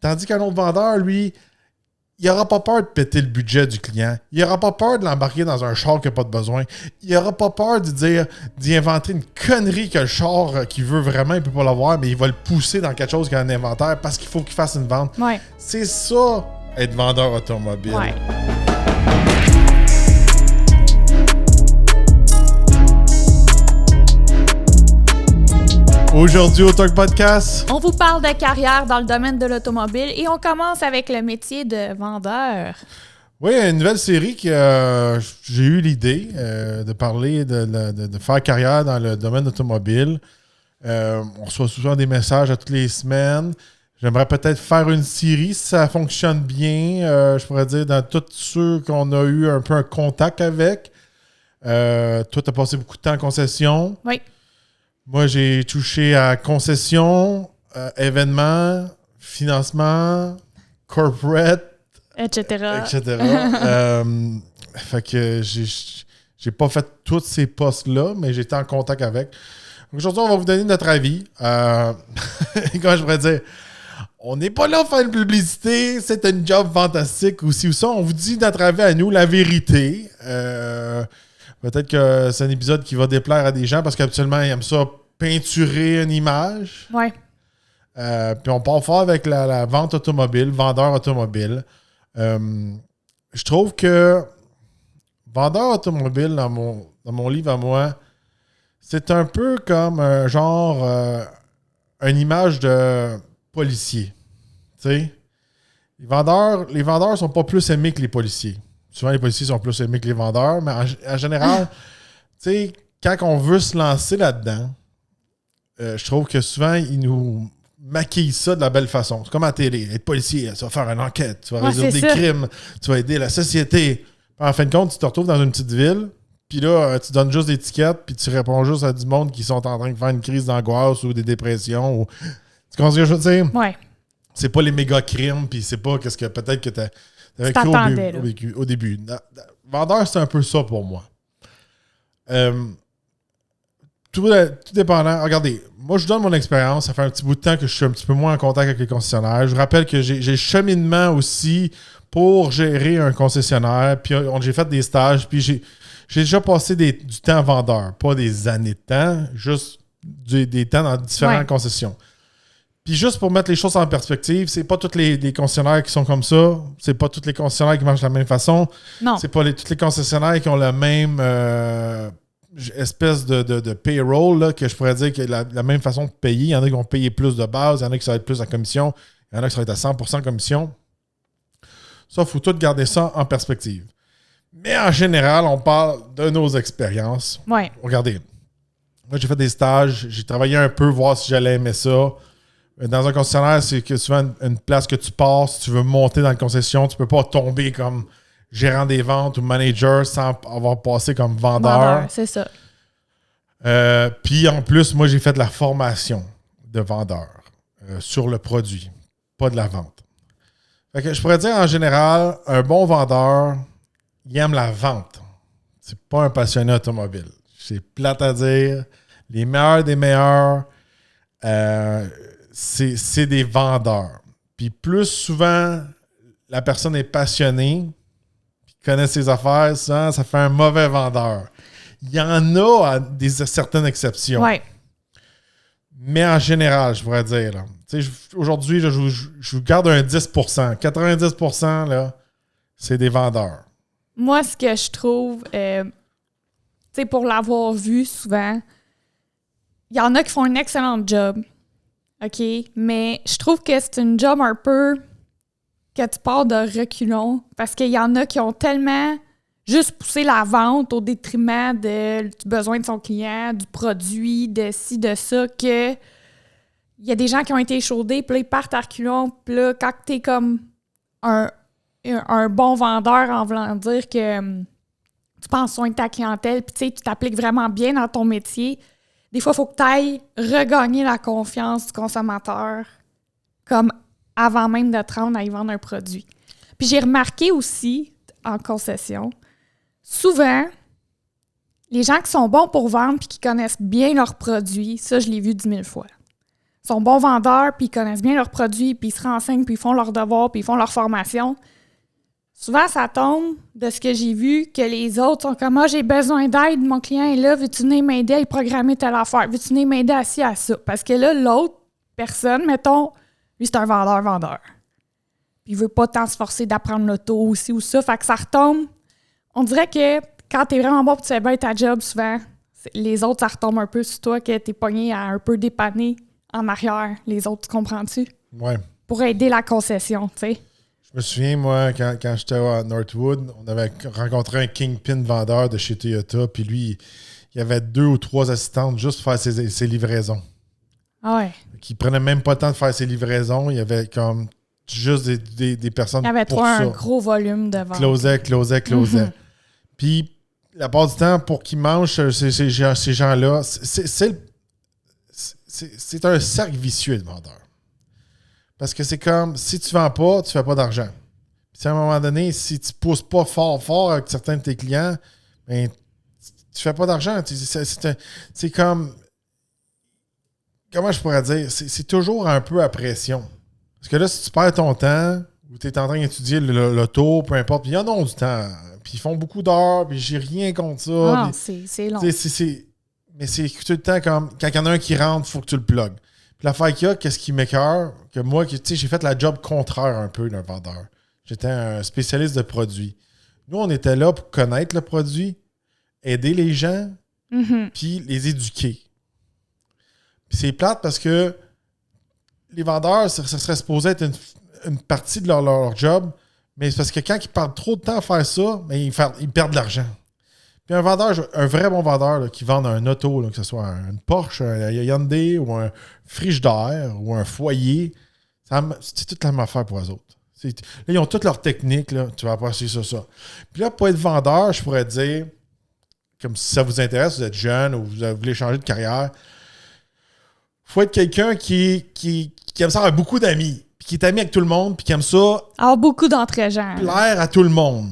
Tandis qu'un autre vendeur, lui, il n'aura pas peur de péter le budget du client. Il n'aura pas peur de l'embarquer dans un char qui n'a pas de besoin. Il n'aura pas peur d'y inventer une connerie que le char qu'il veut vraiment, il ne peut pas l'avoir, mais il va le pousser dans quelque chose qui a un inventaire parce qu'il faut qu'il fasse une vente. Ouais. C'est ça, être vendeur automobile. Ouais. Aujourd'hui au Talk Podcast, On vous parle de carrière dans le domaine de l'automobile et on commence avec le métier de vendeur. oui, une nouvelle série que j'ai eu l'idée de parler, de faire carrière dans le domaine automobile. On reçoit souvent des messages à toutes les semaines. J'aimerais peut-être faire une série si ça fonctionne bien. Je pourrais dire dans tous ceux qu'on a eu un peu un contact avec. Toi, tu as passé beaucoup de temps en concession. Oui. Moi, j'ai touché à concession, événements, financement, corporate, Etc. Fait que j'ai pas fait tous ces postes-là, mais j'étais en contact avec. Aujourd'hui, on va vous donner notre avis. Comment je pourrais dire? On n'est pas là pour faire une publicité. C'est un job fantastique aussi ou ça. On vous dit notre avis à nous, la vérité. Peut-être que c'est un épisode qui va déplaire à des gens parce qu'habituellement, ils aiment ça peinturer une image. Ouais. Puis on part fort avec la vente automobile, vendeur automobile. Je trouve que vendeur automobile, dans mon livre à moi, c'est un peu comme un genre, une image de policier. Tu sais? Les vendeurs sont pas plus aimés que les policiers. Souvent, les policiers sont plus aimés que les vendeurs, mais en général, tu sais, quand on veut se lancer là-dedans, je trouve que souvent, ils nous maquillent ça de la belle façon. C'est comme à la télé. Être policier, tu vas faire une enquête, tu vas résoudre des crimes, tu vas aider la société. Puis en fin de compte, tu te retrouves dans une petite ville, puis là, tu donnes juste des tickets, puis tu réponds juste à du monde qui sont en train de faire une crise d'angoisse ou des dépressions. Tu comprends ce que je veux dire? Ouais. C'est pas les méga crimes, puis c'est pas qu'est-ce que peut-être que t'avais cru au début. Vendeur, c'est un peu ça pour moi. Tout dépendant. Regardez, moi, je donne mon expérience. Ça fait un petit bout de temps que je suis un petit peu moins en contact avec les concessionnaires. Je vous rappelle que j'ai le cheminement aussi pour gérer un concessionnaire. Puis j'ai fait des stages. Puis j'ai déjà passé du temps vendeur. Pas des années de temps, juste des temps dans différentes concessions. Puis juste pour mettre les choses en perspective, c'est pas tous les concessionnaires qui sont comme ça. C'est pas tous les concessionnaires qui marchent de la même façon. Non. C'est pas tous les concessionnaires qui ont la même espèce de payroll là, que je pourrais dire que la même façon de payer. Il y en a qui vont payer plus de base, il y en a qui ça va être plus en commission, il y en a qui ça va être à 100% commission. Ça, il faut tout garder ça en perspective. Mais en général, on parle de nos expériences. Ouais. Regardez, moi j'ai fait des stages, j'ai travaillé un peu, voir si j'allais aimer ça. Dans un concessionnaire, c'est que souvent une place que tu passes, si tu veux monter dans la concession, tu peux pas tomber comme gérant des ventes ou manager sans avoir passé comme vendeur. C'est ça. Puis en plus, moi, j'ai fait de la formation de vendeur sur le produit, pas de la vente. Fait que je pourrais dire en général, un bon vendeur, il aime la vente. C'est pas un passionné automobile. C'est plate à dire. Les meilleurs des meilleurs, c'est des vendeurs. Puis plus souvent, la personne est passionnée, puis connaît ses affaires, ça fait un mauvais vendeur. Il y en a certaines exceptions. Ouais. Mais en général, je pourrais dire, là, aujourd'hui, je vous garde un 10%. 90%, là, c'est des vendeurs. Moi, ce que je trouve, pour l'avoir vu souvent, il y en a qui font un excellent job. OK? Mais je trouve que c'est une job un peu que tu pars de reculons parce qu'il y en a qui ont tellement juste poussé la vente au détriment du besoin de son client, du produit, de ci, de ça, que il y a des gens qui ont été échaudés, puis là, ils partent à reculons, puis là, quand t'es comme un bon vendeur en voulant dire que tu prends soin de ta clientèle, puis tu t'appliques vraiment bien dans ton métier, des fois, il faut que tu ailles regagner la confiance du consommateur comme avant même de te rendre à y vendre un produit. Puis j'ai remarqué aussi, en concession, souvent, les gens qui sont bons pour vendre puis qui connaissent bien leurs produits, ça, je l'ai vu 10 000 fois, sont bons vendeurs, puis ils connaissent bien leurs produits, puis ils se renseignent, puis ils font leurs devoirs, puis ils font leur formation, souvent, ça tombe de ce que j'ai vu, que les autres sont comme « Ah, j'ai besoin d'aide, mon client est là, veux-tu venir m'aider à y programmer telle affaire? Veux-tu venir m'aider à ci, à ça? » Parce que là, l'autre personne, mettons, lui, c'est un vendeur. Puis il veut pas tant se forcer d'apprendre l'auto aussi ou ça, fait que ça retombe. On dirait que quand t'es vraiment bon et tu fais bien ta job, souvent, les autres, ça retombe un peu sur toi, que t'es pogné à un peu dépanner en arrière. Les autres, tu comprends-tu? Ouais. Pour aider la concession, tu sais. Je me souviens, moi, quand j'étais à Northwood, on avait rencontré un kingpin vendeur de chez Toyota, puis lui, il y avait 2 ou 3 assistantes juste pour faire ses livraisons. Ah ouais. Qui prenaient même pas le temps de faire ses livraisons. Il y avait comme juste des personnes Il y avait pour ça. un gros volume de vente. Closait. Mm-hmm. Puis, la part du temps, pour qu'ils mangent ces gens-là, c'est un cercle vicieux de vendeur. Parce que c'est comme, si tu ne vends pas, tu ne fais pas d'argent. Puis à un moment donné, si tu ne pousses pas fort avec certains de tes clients, ben, tu ne fais pas d'argent. C'est comme, comment je pourrais dire? C'est toujours un peu à pression. Parce que là, si tu perds ton temps, ou tu es en train d'étudier l'auto, peu importe, puis ils en ont du temps. Puis ils font beaucoup d'heures, puis j'ai rien contre ça. Non, puis, c'est long. Mais c'est tout le temps comme, quand il y en a un qui rentre, il faut que tu le plugues. Puis l'affaire qu'il y a, qu'est-ce qui m'écoeure, que moi, j'ai fait la job contraire un peu d'un vendeur. J'étais un spécialiste de produits. Nous, on était là pour connaître le produit, aider les gens, puis les éduquer. Puis c'est plate parce que les vendeurs, ça serait supposé être une partie de leur job, mais c'est parce que quand ils perdent trop de temps à faire ça, ben, ils perdent de l'argent. Puis un vendeur, un vrai bon vendeur là, qui vend un auto, là, que ce soit une Porsche, un Hyundai ou un frigidaire ou un foyer, c'est toute la même affaire pour eux autres. Là, ils ont toutes leurs techniques, là, tu vas passer ça. Puis là, pour être vendeur, je pourrais dire, comme si ça vous intéresse, vous êtes jeune ou vous voulez changer de carrière, il faut être quelqu'un qui aime ça avoir beaucoup d'amis, puis qui est ami avec tout le monde, puis qui aime ça avoir beaucoup d'entre-gens. Plaire à tout le monde.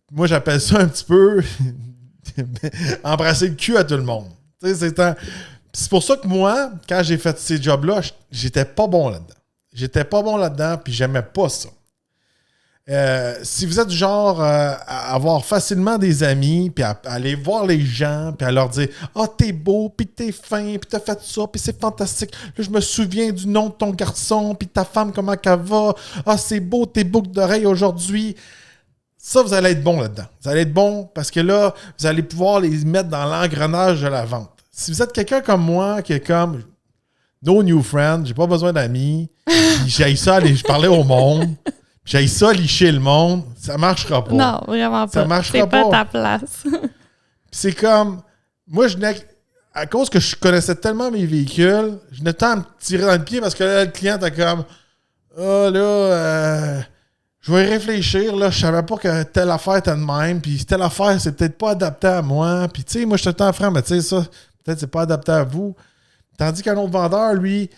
Moi, j'appelle ça un petit peu embrasser le cul à tout le monde. C'est pour ça que moi, quand j'ai fait ces jobs-là, j'étais pas bon là-dedans. Puis j'aimais pas ça. Si vous êtes du genre à avoir facilement des amis, puis à aller voir les gens, puis à leur dire « Ah, t'es beau, puis t'es fin, puis t'as fait ça, puis c'est fantastique. Là, je me souviens du nom de ton garçon, puis ta femme, comment qu'elle va. Ah, c'est beau, tes boucles d'oreilles aujourd'hui. » Ça, vous allez être bon là-dedans. Vous allez être bon parce que là, vous allez pouvoir les mettre dans l'engrenage de la vente. Si vous êtes quelqu'un comme moi qui est comme no new friend, j'ai pas besoin d'amis, j'aille ça aller parler au monde, j'aille ça licher le monde, ça marchera pas. Non, vraiment pas. Ça marchera c'est pas ta place. C'est comme, moi, à cause que je connaissais tellement mes véhicules, je n'ai tant à me tirer dans le pied parce que là, le client était comme, je vais y réfléchir, là, je savais pas que telle affaire était de même, puis telle affaire, c'est peut-être pas adapté à moi, puis tu sais, moi, je suis tout le temps franc, mais tu sais, ça, peut-être c'est pas adapté à vous. Tandis qu'un autre vendeur, lui,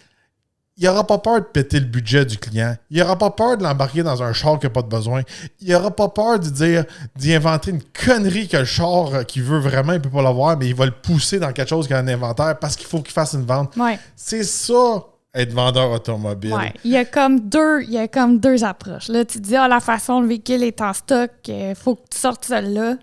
il n'aura pas peur de péter le budget du client. Il n'aura pas peur de l'embarquer dans un char qui n'a pas de besoin. Il n'aura pas peur d'y inventer une connerie que le char qu'il veut vraiment, il ne peut pas l'avoir, mais il va le pousser dans quelque chose qui a un inventaire parce qu'il faut qu'il fasse une vente. Ouais. C'est ça, être vendeur automobile. Ouais. Il y a comme deux approches. Là, tu te dis, la façon, le véhicule est en stock, il faut que tu sortes celle-là.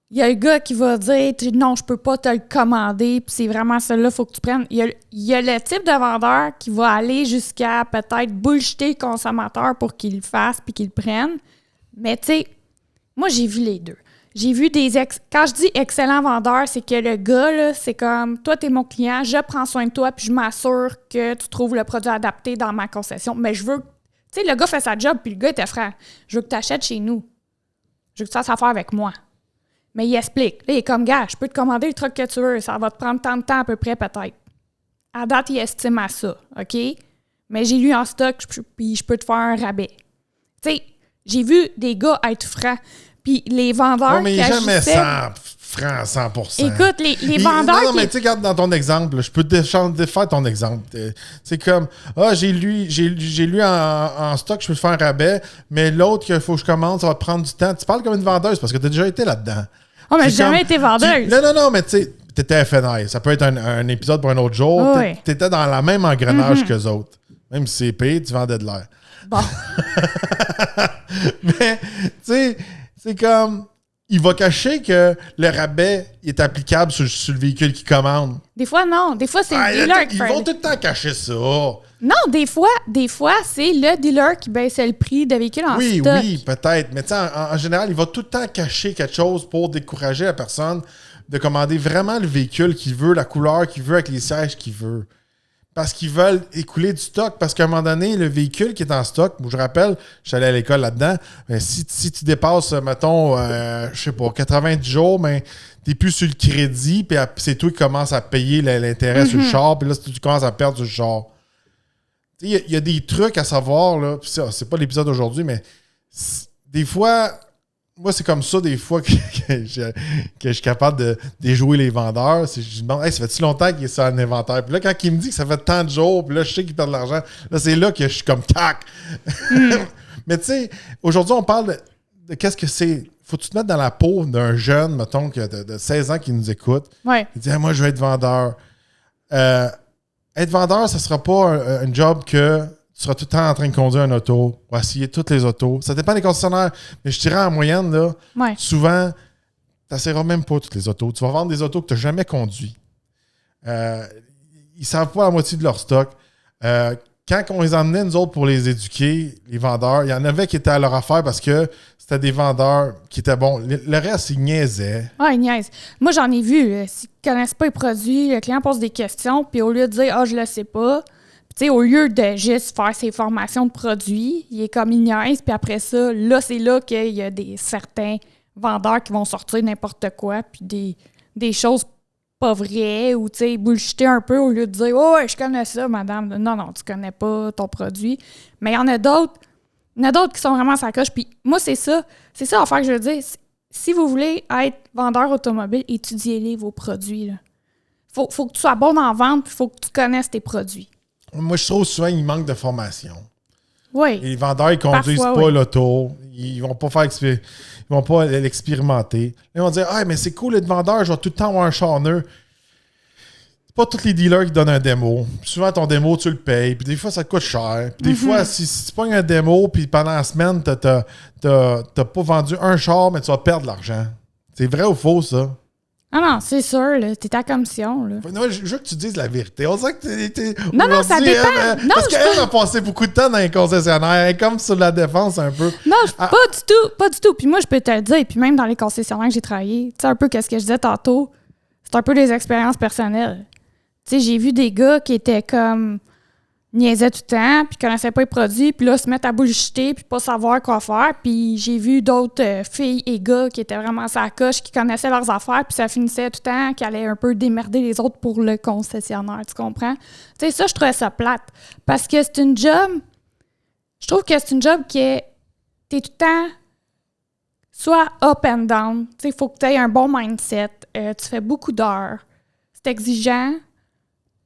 Il y a le gars qui va dire, non, je peux pas te le commander, puis c'est vraiment celle-là, il faut que tu prennes. Il y a le type de vendeur qui va aller jusqu'à peut-être bullshiter le consommateur pour qu'il le fasse puis qu'il le prenne. Mais tu sais, moi, j'ai vu les deux. J'ai vu quand je dis excellent vendeur, c'est que le gars, là, c'est comme, toi, t'es mon client, je prends soin de toi, puis je m'assure que tu trouves le produit adapté dans ma concession. Mais je veux, tu sais, le gars fait sa job, puis le gars était franc. Je veux que tu achètes chez nous. Je veux que tu fasses affaire avec moi. Mais il explique. Là, il est comme, gars, je peux te commander le truc que tu veux. Ça va te prendre tant de temps à peu près, peut-être. À date, il estime à ça, OK? Mais j'ai lu en stock, puis je peux te faire un rabais. Tu sais, j'ai vu des gars être francs. Puis les vendeurs mais qui jamais agissaient... franc à 100%. Écoute, les vendeurs non, mais tu sais, regarde dans ton exemple, je peux défaire ton exemple. C'est comme, j'ai lu en stock, je peux te faire un rabais, mais l'autre qu'il faut que je commande, ça va te prendre du temps. Tu parles comme une vendeuse parce que tu as déjà été là-dedans. Oh, mais j'ai jamais été vendeuse. Non, mais tu t'étais FNI. Ça peut être un épisode pour un autre jour. Oui. T'étais dans la même engrenage qu'eux autres. Même si c'est payé, tu vendais de l'air. Bon. Mais, tu sais, c'est comme... Il va cacher que le rabais est applicable sur le véhicule qu'il commande. Des fois, non. Des fois, c'est le dealer qui Ils fait... vont tout le temps cacher ça. Non, des fois, c'est le dealer qui baisse le prix de véhicule en stock. Oui, peut-être. Mais tu sais, en général, il va tout le temps cacher quelque chose pour décourager la personne de commander vraiment le véhicule qu'il veut, la couleur qu'il veut, avec les sièges qu'il veut. Parce qu'ils veulent écouler du stock. Parce qu'à un moment donné, le véhicule qui est en stock, je rappelle, je suis allé à l'école là-dedans, si tu dépasses, mettons, je sais pas, 90 jours, mais t'es plus sur le crédit, puis c'est toi qui commences à payer l'intérêt sur le char, puis là, tu commences à perdre sur le char. Il y a des trucs à savoir, là, puis c'est pas l'épisode d'aujourd'hui, mais des fois... Moi, c'est comme ça, des fois, que je suis capable de déjouer les vendeurs. Je demande, hey, ça fait-tu longtemps qu'il est sur un inventaire? Puis là, quand il me dit que ça fait tant de jours, puis là, je sais qu'il perd de l'argent, là, c'est là que je suis comme tac. Mais tu sais, aujourd'hui, on parle de qu'est-ce que c'est. Faut-tu te mettre dans la peau d'un jeune, mettons, de 16 ans qui nous écoute? Ouais. Il dit, hey, moi, je veux être vendeur. Être vendeur, ça sera pas un job que tu seras tout le temps en train de conduire un auto ou essayer toutes les autos. Ça dépend des concessionnaires. Mais je dirais en moyenne, là, souvent, tu n'essaieras même pas toutes les autos. Tu vas vendre des autos que tu n'as jamais conduit. Ils ne savent pas la moitié de leur stock. Quand on les emmenait, nous autres, pour les éduquer, les vendeurs, il y en avait qui étaient à leur affaire parce que c'était des vendeurs qui étaient bons. Le reste, ils niaisaient. Ah, ils niaisent. Moi, j'en ai vu. S'ils ne connaissent pas les produits, le client pose des questions, puis au lieu de dire « Ah, je le sais pas », t'sais, au lieu de juste faire ses formations de produits, il est comme il niaise, puis après ça, là, c'est là qu'il y a certains vendeurs qui vont sortir n'importe quoi, puis des choses pas vraies, ou bullshiter un peu au lieu de dire « Oh, je connais ça, madame. » Non, tu connais pas ton produit. Mais il y en a d'autres. Il y en a d'autres qui sont vraiment sa coche. Puis moi, c'est ça l'affaire que je veux dire. Si vous voulez être vendeur automobile, étudiez-les, vos produits. Là. Faut que tu sois bon en vente, puis il faut que tu connaisses tes produits. Moi, je trouve souvent qu'il manque de formation. Oui. Les vendeurs, ils conduisent pas l'auto. Ils vont pas l'expérimenter. Ils vont dire « Ah, mais c'est cool être vendeur, je vais tout le temps avoir un char neuf. » C'est pas tous les dealers qui donnent un démo. Puis souvent, ton démo, tu le payes. Puis des fois, ça te coûte cher. Puis des fois, si tu pognes un démo, puis pendant la semaine, t'as pas vendu un char, mais tu vas perdre de l'argent. C'est vrai ou faux, ça? Ah non, c'est sûr, t'es à commission. Là. Non, je veux que tu dises la vérité. On dirait que t'es non, ça dépend. Parce qu'elle a passé beaucoup de temps dans les concessionnaires. Elle est comme sur la défense un peu. Non, pas du tout. Puis moi, je peux te le dire, puis même dans les concessionnaires que j'ai travaillé, tu sais, un peu qu'est-ce que je disais tantôt, c'est un peu des expériences personnelles. Tu sais, j'ai vu des gars qui étaient comme niaisaient tout le temps, puis connaissaient pas les produits, puis là, se mettent à bullshiter, puis pas savoir quoi faire. Puis j'ai vu d'autres filles et gars qui étaient vraiment sur la coche, qui connaissaient leurs affaires, puis ça finissait tout le temps, qui allaient un peu démerder les autres pour le concessionnaire, tu comprends? Tu sais, ça, je trouvais ça plate. Parce que c'est une job... Je trouve que c'est une job qui est... T'es tout le temps soit up and down. Tu sais, il faut que tu aies un bon mindset. Tu fais beaucoup d'heures. C'est exigeant.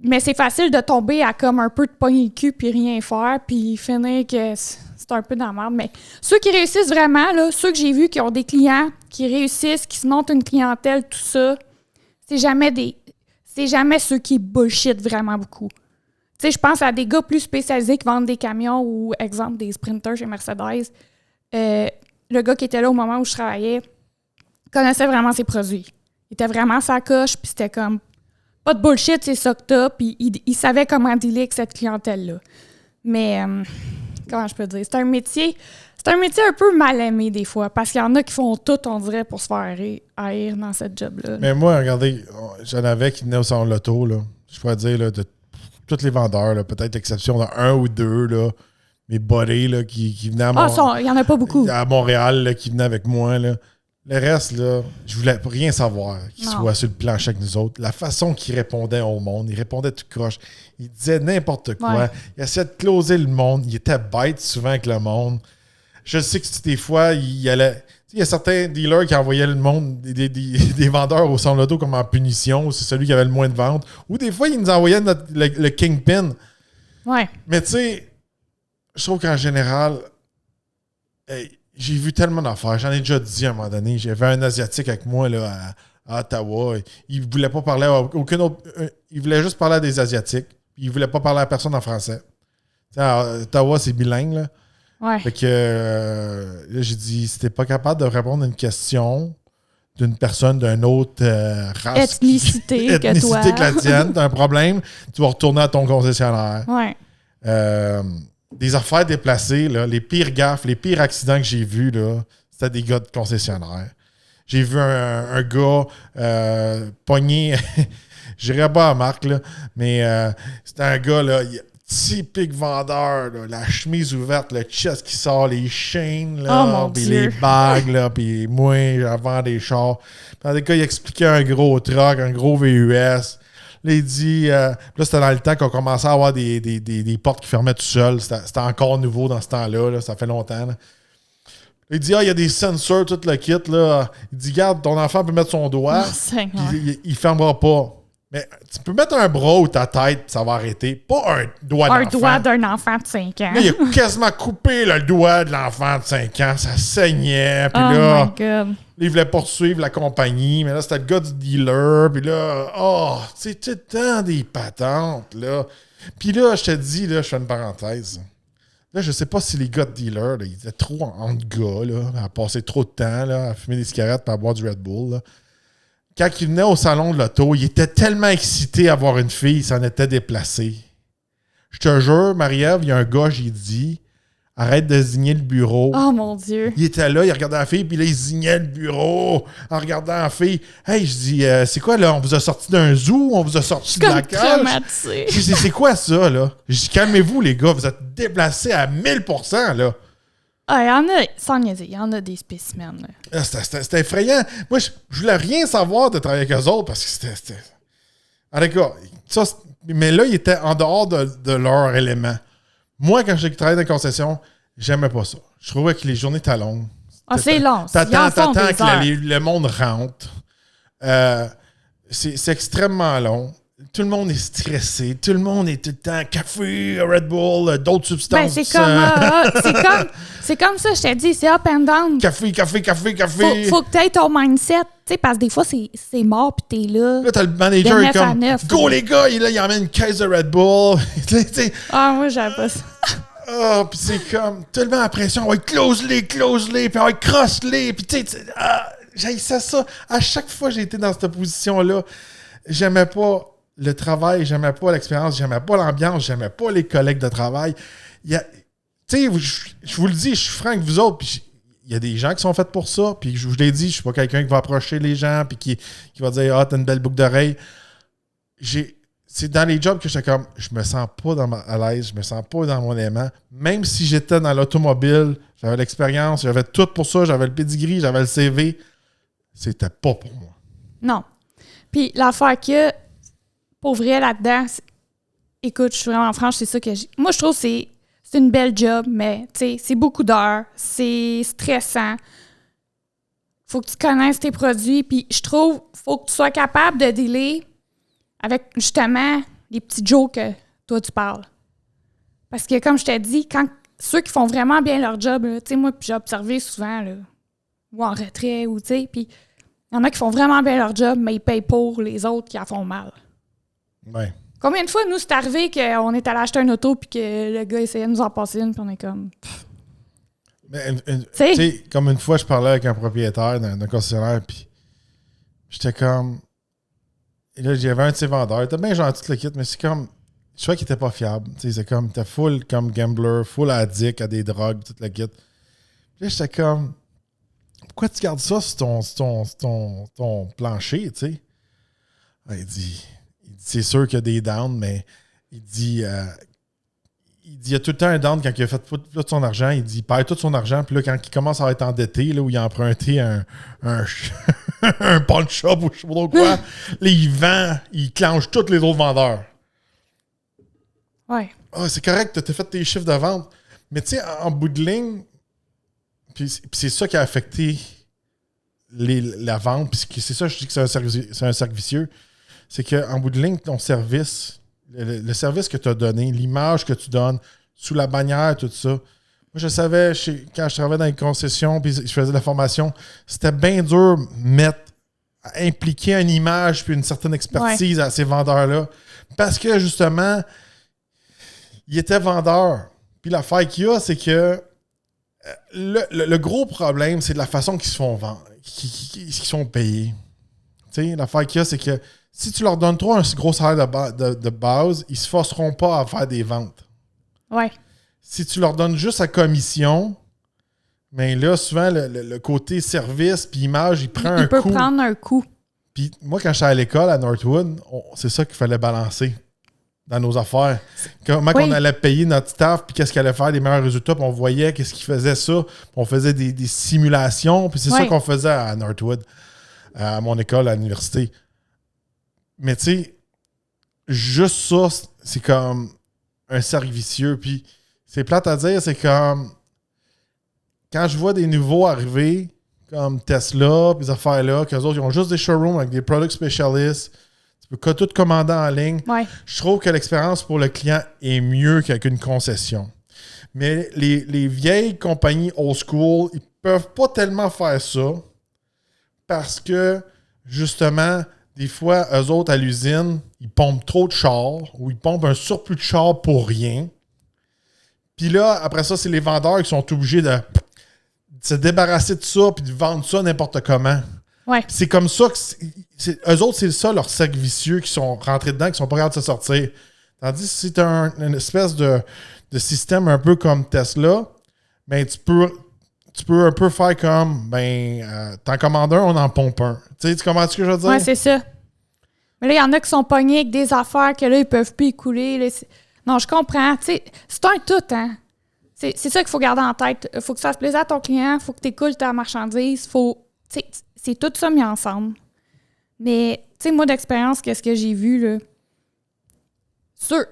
Mais c'est facile de tomber à comme un peu de pogner le cul puis rien faire puis finir que c'est un peu dans la merde. Mais ceux qui réussissent vraiment, là, ceux que j'ai vus qui ont des clients, qui réussissent, qui se montent une clientèle, tout ça, c'est jamais ceux qui bullshit vraiment beaucoup. Tu sais, je pense à des gars plus spécialisés qui vendent des camions ou, exemple, des sprinters chez Mercedes. Le gars qui était là au moment où je travaillais connaissait vraiment ses produits. Il était vraiment sa coche puis c'était comme pas de bullshit, c'est ça que t'as, puis il savait comment dealer avec cette clientèle-là. Mais, comment je peux dire? C'est un métier un peu mal aimé des fois, parce qu'il y en a qui font tout, on dirait, pour se faire haïr dans cette job-là. Mais moi, regardez, j'en avais qui venaient au salon de l'auto, là. Je pourrais dire, là, de tous les vendeurs, là, peut-être exception d'un ou deux, là, mes buddies, là, qui venaient il y en a pas beaucoup. À Montréal, là, qui venaient avec moi, là. Le reste, là, je voulais rien savoir qu'ils soient sur le plancher avec nous autres. La façon qu'ils répondaient au monde, ils répondaient tout croche. Ils disaient n'importe quoi. Ouais. Ils essayaient de closer le monde. Ils étaient bêtes souvent avec le monde. Je sais que des fois, il y a certains dealers qui envoyaient le monde, des vendeurs au centre de l'auto comme en punition. C'est celui qui avait le moins de ventes. Ou des fois, ils nous envoyaient le kingpin. Ouais. Mais tu sais, je trouve qu'en général... J'ai vu tellement d'affaires. J'en ai déjà dit à un moment donné. J'avais un Asiatique avec moi là, à Ottawa. Il voulait pas parler à aucun autre... il voulait juste parler à des Asiatiques. Puis il voulait pas parler à personne en français. À Ottawa, c'est bilingue, là. Ouais. Fait que là, j'ai dit, si t'es pas capable de répondre à une question d'une personne d'une autre race... Ethnicité que toi. que la tienne, t'as un problème, tu vas retourner à ton concessionnaire. Ouais. Des affaires déplacées, là, les pires gaffes, les pires accidents que j'ai vus, là, c'était des gars de concessionnaire. J'ai vu un gars pogné... J'irais pas à marque, là, mais c'était un gars, là, typique vendeur, là, la chemise ouverte, le chest qui sort, les chaînes, là, puis les bagues, là, puis moi, je vends des chars. Dans des cas, il expliquait un gros truck, un gros VUS. Là, il dit... là, c'était dans le temps qu'on commençait à avoir des portes qui fermaient tout seul. C'était encore nouveau dans ce temps-là, là, ça fait longtemps, là. Il dit, il y a des sensors, tout le kit, là. Il dit, regarde, ton enfant peut mettre son doigt, il fermera pas. Mais tu peux mettre un bras ou ta tête, ça va arrêter. Pas un doigt d'enfant. Un doigt d'un enfant de 5 ans. Là, il a quasiment coupé le doigt de l'enfant de 5 ans. Ça saignait. Puis là, il voulait poursuivre la compagnie. Mais là, c'était le gars du dealer. Puis là, c'est tout le temps des patentes, là. Puis là, je te dis, là, je fais une parenthèse. Là, je sais pas si les gars de dealer, là, ils étaient trop entre gars, là, à passer trop de temps, là, à fumer des cigarettes et à boire du Red Bull, là. Quand il venait au salon de l'auto, il était tellement excité à voir une fille, il s'en était déplacé. Je te jure, Marie-Ève, il y a un gars, j'ai dit, arrête de zigner le bureau. Oh mon Dieu. Il était là, il regardait la fille, puis là, il zignait le bureau en regardant la fille. Hey, je dis, c'est quoi, là? On vous a sorti d'un zoo? On vous a sorti de la cage? C'est quoi ça, là? Je dis, calmez-vous, les gars, vous êtes déplacés à 1000%, là. Ah, il y en a, sans niaiser, il y en a des spécimens. C'était effrayant. Moi, je voulais rien savoir de travailler avec eux autres parce que c'était... En tout cas, ça, mais là, ils étaient en dehors de leur élément. Moi, quand j'ai travaillé dans la concession, j'aimais pas ça. Je trouvais que les journées étaient longues. C'est long. T'attends que le monde rentre. C'est extrêmement long. Tout le monde est stressé. Tout le monde est tout le temps café, Red Bull, d'autres substances. Ben, c'est comme ça, je t'ai dit, c'est up and down. Café. Faut que tu aies ton mindset, tu sais, parce que des fois, c'est mort puis t'es là. Là, t'as le manager de 9 comme, à 9, go les gars, il emmène une caisse de Red Bull. Moi, j'avais pas ça. Puis c'est comme, tellement la pression, ouais, close-les, puis ouais, cross-les, puis tu sais, j'haïssais ça. À chaque fois que j'ai été dans cette position-là, j'aimais pas le travail, j'aimais pas l'expérience, j'aimais pas l'ambiance, j'aimais pas les collègues de travail. Tu sais, je vous le dis, je suis franc avec vous autres, puis il y a des gens qui sont faits pour ça, puis je vous l'ai dit, je suis pas quelqu'un qui va approcher les gens, puis qui va dire « Ah, t'as une belle boucle d'oreille. » C'est dans les jobs que j'étais comme, je me sens pas à l'aise, je me sens pas dans mon aimant. Même si j'étais dans l'automobile, j'avais l'expérience, j'avais tout pour ça, j'avais le pedigree, j'avais le CV, c'était pas pour moi. Non. Puis l'affaire que pour vrai, là-dedans, écoute, je suis vraiment franche, c'est ça que j'ai. Moi, je trouve que c'est une belle job, mais c'est beaucoup d'heures, c'est stressant. Faut que tu connaisses tes produits, puis je trouve faut que tu sois capable de dealer avec, justement, les petits jokes que toi, tu parles. Parce que, comme je t'ai dit, quand ceux qui font vraiment bien leur job, tu sais, moi, j'ai observé souvent, là, ou en retrait, ou tu sais, puis il y en a qui font vraiment bien leur job, mais ils payent pour les autres qui en font mal. Ouais. Combien de fois, nous, c'est arrivé qu'on est allé acheter un auto puis que le gars essayait de nous en passer une puis on est comme... Mais tu sais, comme une fois, je parlais avec un propriétaire d'un concessionnaire puis j'étais comme... Et là, j'avais un de ses vendeurs. Il était bien gentil, le kit, mais c'est comme... Je trouvais qu'il était pas fiable. Tu sais, c'est comme... Il était full comme gambler, full addict à des drogues, tout le kit. Puis là, j'étais comme... Pourquoi tu gardes ça sur ton plancher, tu sais? Il dit, c'est sûr qu'il y a des downs, mais il dit, il y a tout le temps un down quand il a fait tout son argent. Il dit, il perd tout son argent. Puis là, quand il commence à être endetté, là, où il a emprunté un pawn shop ou je sais pas trop quoi, là, il vend, il clenche tous les autres vendeurs. Ouais. C'est correct, tu as fait tes chiffres de vente. Mais tu sais, en bout de ligne, puis c'est ça qui a affecté la vente. Puis c'est ça, je dis que c'est un cercle vicieux. C'est qu'en bout de ligne, ton service, le service que tu as donné, l'image que tu donnes, sous la bannière, tout ça. Moi, je savais, quand je travaillais dans les concessions puis je faisais de la formation, c'était bien dur de mettre impliquer une image puis une certaine expertise à ces vendeurs-là. Parce que, justement, ils étaient vendeurs. Puis l'affaire qu'il y a, c'est que le gros problème, c'est de la façon qu'ils se font vendre, qu'ils sont payés. Tu sais, l'affaire qu'il y a, c'est que si tu leur donnes trop un gros salaire de base, ils ne se forceront pas à faire des ventes. Ouais. Si tu leur donnes juste la commission, mais là, souvent, le côté service puis image, il prend un coup. Il peut prendre un coup. Puis moi, quand j'étais à l'école à Northwood, c'est ça qu'il fallait balancer dans nos affaires. Comment on allait payer notre staff, puis qu'est-ce qu'il allait faire des meilleurs résultats, puis on voyait qu'est-ce qu'il faisait ça. Puis on faisait des simulations, puis c'est ça qu'on faisait à Northwood, à mon école, à l'université. Mais tu sais, juste ça, c'est comme un cercle vicieux. Puis c'est plate à dire, c'est comme quand je vois des nouveaux arriver, comme Tesla, puis ces affaires-là, qu'eux autres, ils ont juste des showrooms avec des product specialists. Tu peux tout commander en ligne. Ouais. Je trouve que l'expérience pour le client est mieux qu'avec une concession. Mais les vieilles compagnies old school, ils peuvent pas tellement faire ça parce que, justement, des fois, eux autres, à l'usine, ils pompent trop de chars ou ils pompent un surplus de chars pour rien. Puis là, après ça, c'est les vendeurs qui sont obligés de se débarrasser de ça puis de vendre ça n'importe comment. Ouais. C'est comme ça que eux autres, c'est ça leur cercle vicieux qui sont rentrés dedans, qui sont pas capables de se sortir. Tandis que si tu as une espèce de système un peu comme Tesla, ben tu peux un peu faire comme t'en commandes un, on en pompe un. Tu comprends ce que je veux dire? Ouais, c'est ça. Mais là, il y en a qui sont pognés avec des affaires que là, ils peuvent plus écouler. Là, non, je comprends. Tu sais, c'est un tout, hein? C'est ça qu'il faut garder en tête. Il faut que ça fasse plaisir à ton client, il faut que tu écoutes ta marchandise, c'est tout ça mis ensemble. Mais, tu sais, moi, d'expérience, qu'est-ce que j'ai vu, là?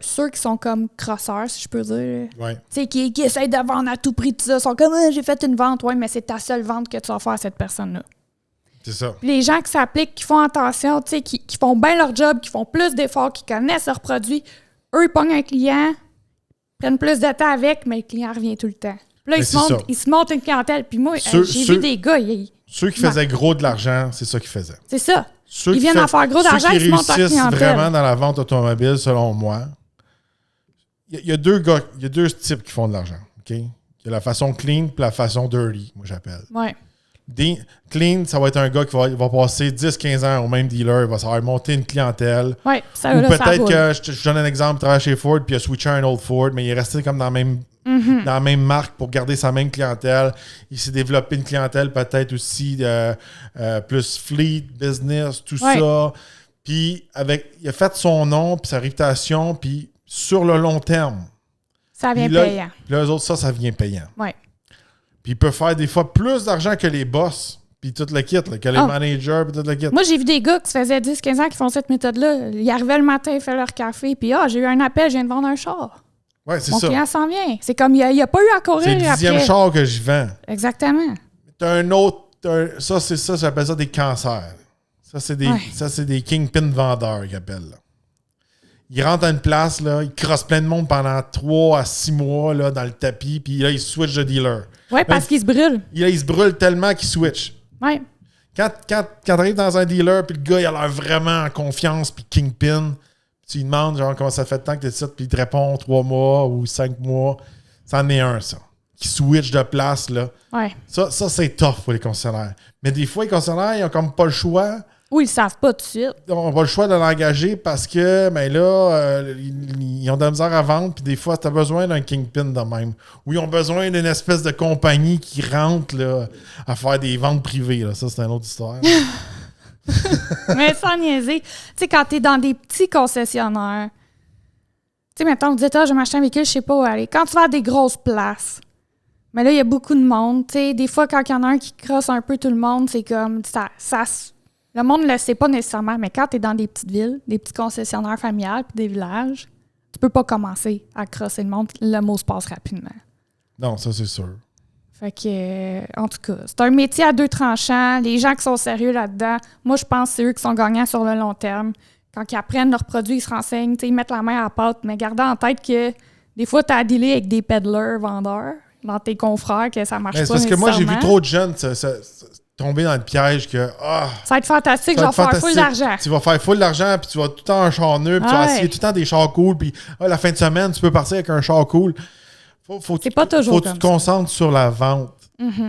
Ceux qui sont comme crosseurs, si je peux dire. Ouais. Tu sais, qui essayent de vendre à tout prix, tout ça, sont comme, j'ai fait une vente, ouais, mais c'est ta seule vente que tu vas faire à cette personne-là. C'est ça. Puis les gens qui s'appliquent, qui font attention, tu sais, qui font bien leur job, qui font plus d'efforts, qui connaissent leurs produits, eux, ils pognent un client, prennent plus de temps avec, mais le client revient tout le temps. Puis là, ils se montent une clientèle. Puis moi, j'ai vu des gars... Ceux qui faisaient gros de l'argent, c'est ça qu'ils faisaient. C'est ça. Ils viennent en faire gros d'argent, ils se montent en clientèle. Ceux qui réussissent vraiment dans la vente automobile, selon moi, il y a deux types qui font de l'argent. OK? Il y a la façon clean et la façon dirty, moi j'appelle. Ouais. Clean, ça va être un gars qui va passer 10-15 ans au même dealer, il va savoir monter une clientèle. Ouais, ça Ou là, peut-être que, je donne un exemple, il travaille chez Ford puis il a switché à un autre Ford, mais il est resté comme dans la même marque pour garder sa même clientèle. Il s'est développé une clientèle peut-être aussi plus fleet, business, tout ça. Puis il a fait son nom puis sa réputation, puis sur le long terme. Ça vient payant. Puis là, eux autres, ça vient payant. Ouais. Puis il peut faire des fois plus d'argent que les boss, puis tout le kit, là, que les managers, puis tout le kit. Moi, j'ai vu des gars qui faisaient 10-15 ans qui font cette méthode-là. Ils arrivaient le matin, ils faisaient leur café, puis j'ai eu un appel, je viens de vendre un char. Ouais, c'est Mon ça. client s'en vient. C'est comme, il n'y a pas eu à courir après. C'est le 10e char que je vends. Exactement. T'as un autre... ça, c'est ça, j'appelle ça des cancers. Ça, c'est des kingpin vendeurs qu'ils appellent. Là. Ils rentrent à une place, là, ils crossent plein de monde pendant 3 à 6 mois là, dans le tapis, puis là, ils switchent de dealer. Oui, parce qu'ils se brûlent. Là, ils se brûlent tellement qu'ils switchent. Oui. Quand tu arrives dans un dealer, puis le gars, il a l'air vraiment en confiance, puis kingpin, tu lui demandes, genre, comment ça fait de temps que tu es ici, puis il te répond 3 mois ou 5 mois. C'en est un, ça. Qui switch de place, là. Ouais. Ça, c'est tough pour les concessionnaires. Mais des fois, les concessionnaires, ils ont comme pas le choix. Ou ils le savent pas tout de suite. Ils n'ont pas le choix de l'engager parce que, ben là, ils ont de la misère à vendre, puis des fois, tu as besoin d'un kingpin de même. Ou ils ont besoin d'une espèce de compagnie qui rentre là, à faire des ventes privées. Là. Ça, c'est une autre histoire. Mais sans niaiser, tu sais, quand tu es dans des petits concessionnaires, tu sais, mettons, vous dites, je vais m'acheter un véhicule, je sais pas où aller. Quand tu vas à des grosses places, mais là, il y a beaucoup de monde. Tu sais, des fois, quand il y en a un qui crosse un peu tout le monde, c'est comme le monde ne le sait pas nécessairement, mais quand tu es dans des petites villes, des petits concessionnaires familiales puis des villages, tu peux pas commencer à crosser le monde. Le mot se passe rapidement. Non, ça, c'est sûr. Fait que, en tout cas, c'est un métier à 2 tranchants. Les gens qui sont sérieux là-dedans, moi, je pense que c'est eux qui sont gagnants sur le long terme. Quand ils apprennent leurs produits, ils se renseignent, ils mettent la main à la pâte, mais gardez en tête que des fois, tu as à dealer avec des peddlers, vendeurs, dans tes confrères, que ça marche pas parce que moi, j'ai vu trop de jeunes tomber dans le piège que ça va être fantastique, je vais faire full d'argent. Tu vas faire full d'argent, puis tu vas tout le temps un char neuf, puis tu vas essayer tout le temps des chars cool, puis la fin de semaine, tu peux partir avec un char cool. C'est pas toujours faut que tu te concentres sur la vente.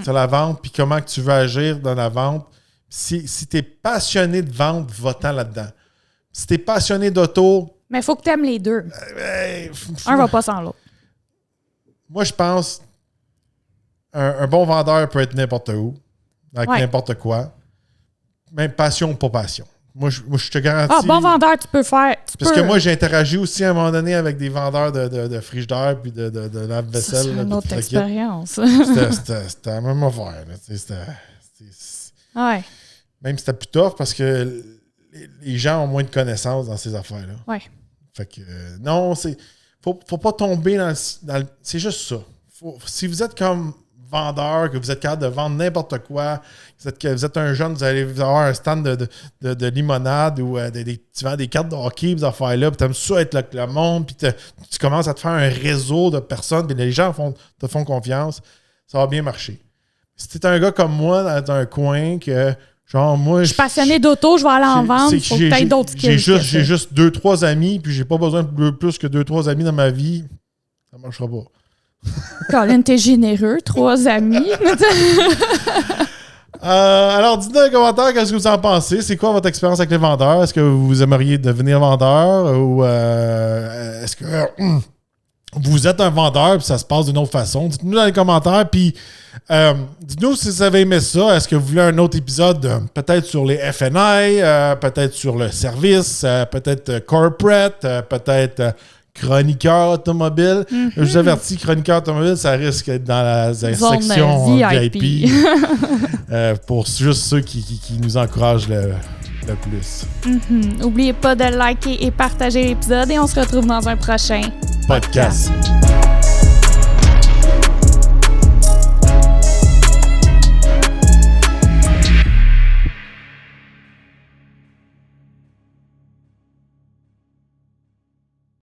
Sur la vente, puis comment que tu veux agir dans la vente. Si tu es passionné de vente, va-t'en là-dedans. Si tu es passionné d'auto... Mais il faut que tu aimes les deux. Un va pas sans l'autre. Moi, je pense un bon vendeur peut être n'importe où, avec n'importe quoi. Même passion ou pas passion. Moi, je te garantis... bon vendeur, tu peux faire... Parce que moi, j'ai interagi aussi à un moment donné avec des vendeurs de frigidaire puis de lave-vaisselle. C'est une autre expérience. C'était la même affaire. Ouais. Même si c'était plus tough parce que les gens ont moins de connaissances dans ces affaires-là. Ouais. Fait que non, faut pas tomber dans le... C'est juste ça. Si vous êtes comme vendeur, que vous êtes capable de vendre n'importe quoi, que vous êtes un jeune, vous allez avoir un stand de limonade ou tu vends des cartes de hockey, ces affaires-là, puis tu aimes ça être avec le monde, puis tu commences à te faire un réseau de personnes, puis les gens te font confiance, ça va bien marcher. Si tu es un gars comme moi dans un coin que... Genre, moi, je suis passionné d'auto, je vais aller en vendre, il faut que tu aies d'autres skills. J'ai juste 2-3 amis, puis j'ai pas besoin de plus que 2-3 amis dans ma vie. Ça marchera pas. Colin, t'es généreux, 3 amis. Alors, dites-nous dans les commentaires qu'est-ce que vous en pensez. C'est quoi votre expérience avec les vendeurs? Est-ce que vous aimeriez devenir vendeur? Ou est-ce que vous êtes un vendeur et ça se passe d'une autre façon? Dites-nous dans les commentaires, puis dites-nous si vous avez aimé ça. Est-ce que vous voulez un autre épisode peut-être sur les F&I, peut-être sur le service, peut-être corporate, peut-être chroniqueur automobile. Je vous avertis, chroniqueur automobile, ça risque d'être dans la section VIP. Pour juste ceux qui nous encouragent le plus. N'oubliez pas de liker et partager l'épisode et on se retrouve dans un prochain podcast.